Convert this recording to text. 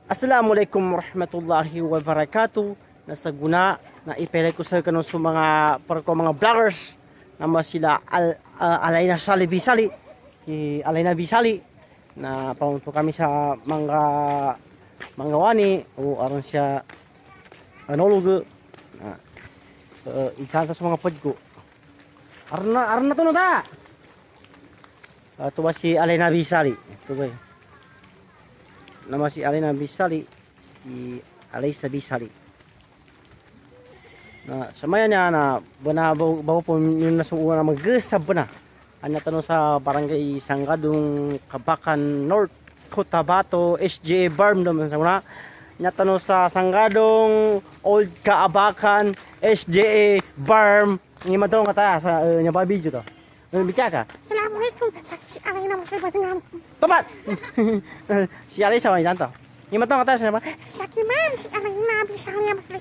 Assalamualaikum warahmatullahi wabarakatuh. Nasa guna na ipelay ko sa kanong sa mga para ko mga vloggers na sila Alayna Sali Bisali. Si Alayna Bisali na paunto kami sa mga wani o aron siya anolog na ikanta sa mga podko. Aron na to no da. Ito ba si Alayna Bisali? Ito ba? Nama si Alayna Bisali, si Alaysa Bisali. Na samaya niya na bana bago po yung nasuwa na mag-gesab na. Anya tanong sa barangay Sanggadong Kabakan North Cotabato SJ Barm naman sa una. Nya tanong sa Sanggadong Old Kaabakan SJ Barm. Ngi madong kata sa nya ba video to. Bicara ka? Assalamualaikum. Si Alayna masih batingan. Tepat. Si Alaysa may janto. Ngi madong kata sa ba? Sakit mam si Alayna bisa lihat masih